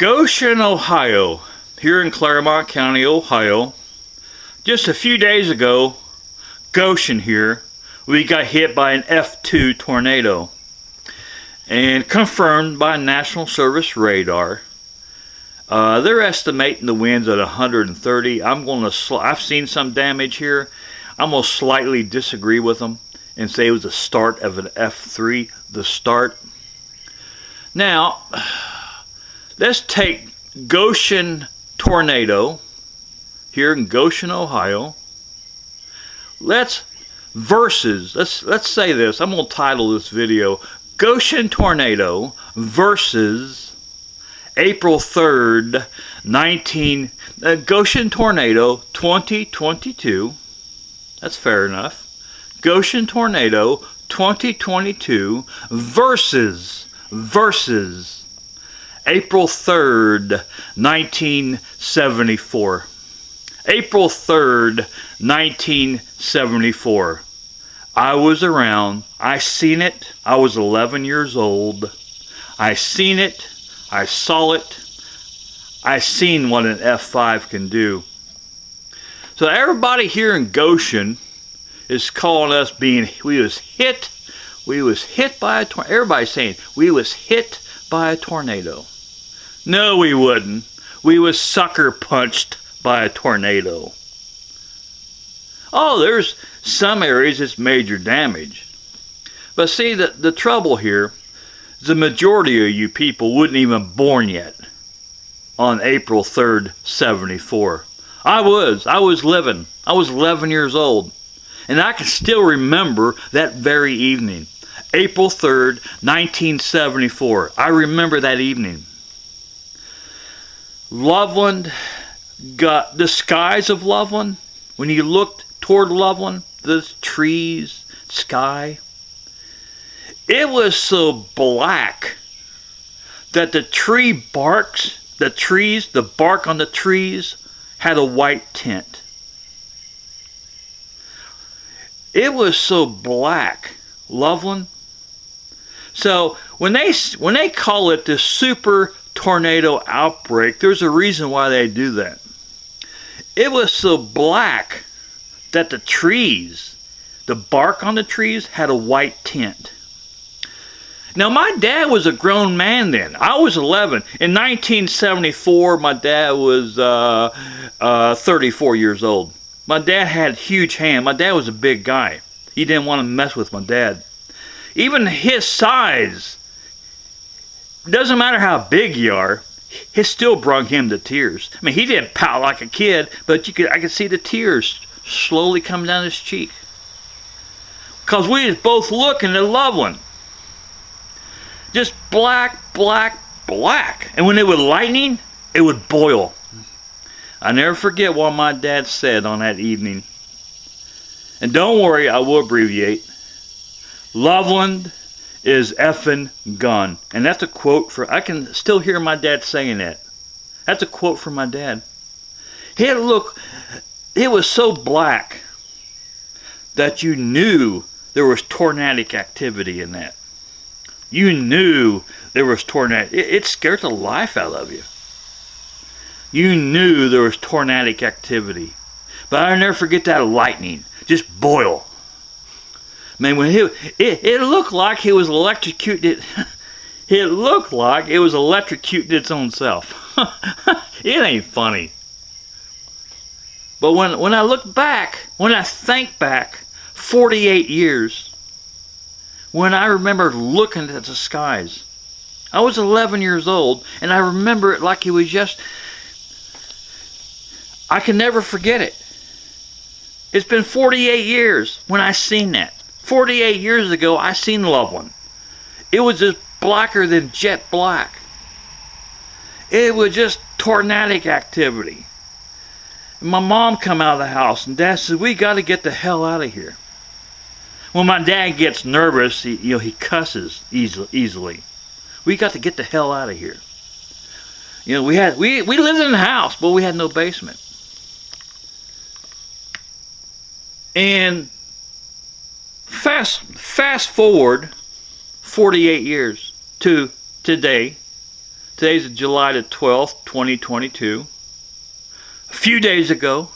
Goshen, Ohio, here in Claremont County, Ohio. Just a few days ago, Goshen here, we got hit by an F2 tornado. And confirmed by National Service radar. They're estimating the winds at 130. I've seen some damage here. I'm going to slightly disagree with them and say it was the start of an F3, the start. Now, let's take Goshen Tornado here in Goshen, Ohio. Let's say this. I'm going to title this video Goshen Tornado versus April 3rd, Goshen Tornado 2022. That's fair enough. Goshen Tornado 2022 versus April 3rd, 1974. April 3rd, 1974. I was around. I seen it. I was 11 years old. I seen it. I saw it. I seen what an F5 can do. So everybody here in Goshen is calling us we was hit by a tornado. Everybody's saying we was hit by a tornado. No, we wouldn't. We was sucker punched by a tornado. Oh, there's some areas it's major damage. But see, the trouble here is the majority of you people wasn't even born yet on April 3rd, 74. I was living. I was 11 years old. And I can still remember that very evening. April 3rd, 1974. I remember that evening. Loveland got the skies of Loveland. When you looked toward Loveland, the trees, sky, it was so black that the bark on the trees had a white tint. It was so black, Loveland. So when they call it the super tornado outbreak, there's a reason why they do that. It was so black that the bark on the trees had a white tint. Now, my dad was a grown man then. I was 11. In 1974, my dad was 34 years old. My dad had huge hands. My dad was a big guy. He didn't want to mess with my dad. Even his size, doesn't matter how big you are, it still brought him to tears. I mean, he didn't pout like a kid, but I could see the tears slowly coming down his cheek. Because we was both looking at Loveland. Just black, black, black. And when it would lightning, it would boil. I never forget what my dad said on that evening. And don't worry, I will abbreviate. Loveland is effing gone. And that's a quote I can still hear my dad saying that. That's a quote from my dad. It was so black that you knew there was tornadic activity in that. You knew there was tornado. It scared the life out of you. You knew there was tornadic activity. But I'll never forget that lightning. Just boil. Man, when it looked like it was electrocuted. It looked like it was electrocuting its own self. It ain't funny. But when I look back, when I think back, 48 years, when I remember looking at the skies, I was 11 years old, and I remember it like it was just, I can never forget it. It's been 48 years when I seen that. 48 years ago, I seen Loveland. It was just blacker than jet black. It was just tornadic activity. And my mom come out of the house, and Dad said, "We got to get the hell out of here." When my dad gets nervous, he cusses easily. We got to get the hell out of here. We lived in a house, but we had no basement. And fast forward 48 years to today, Today's July the 12th, 2022. A few days ago,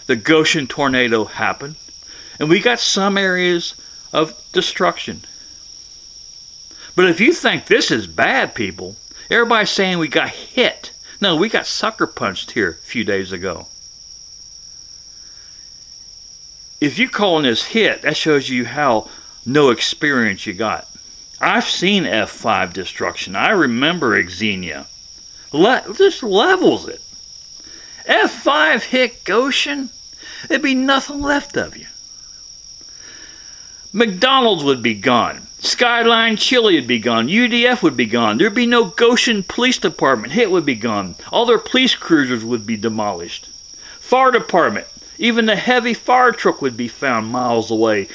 the Goshen tornado happened, and we got some areas of destruction. But if you think this is bad, people, everybody's saying we got hit. No, we got sucker punched here a few days ago. If you're calling this hit, that shows you how no experience you got. I've seen F5 destruction. I remember Xenia. Just levels it. F5 hit Goshen, there'd be nothing left of you. McDonald's would be gone. Skyline Chili would be gone. UDF would be gone. There'd be no Goshen Police Department. Hit would be gone. All their police cruisers would be demolished. Fire department. Even the heavy fire truck would be found miles away.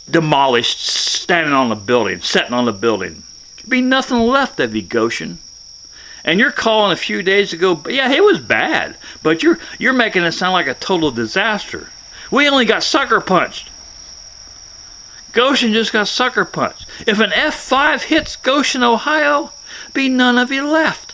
Demolished, standing on the building, sitting on the building. There'd be nothing left of you, Goshen. And you're calling a few days ago, yeah, it was bad, but you're making it sound like a total disaster. We only got sucker punched. Goshen just got sucker punched. If an F5 hits Goshen, Ohio, be none of you left.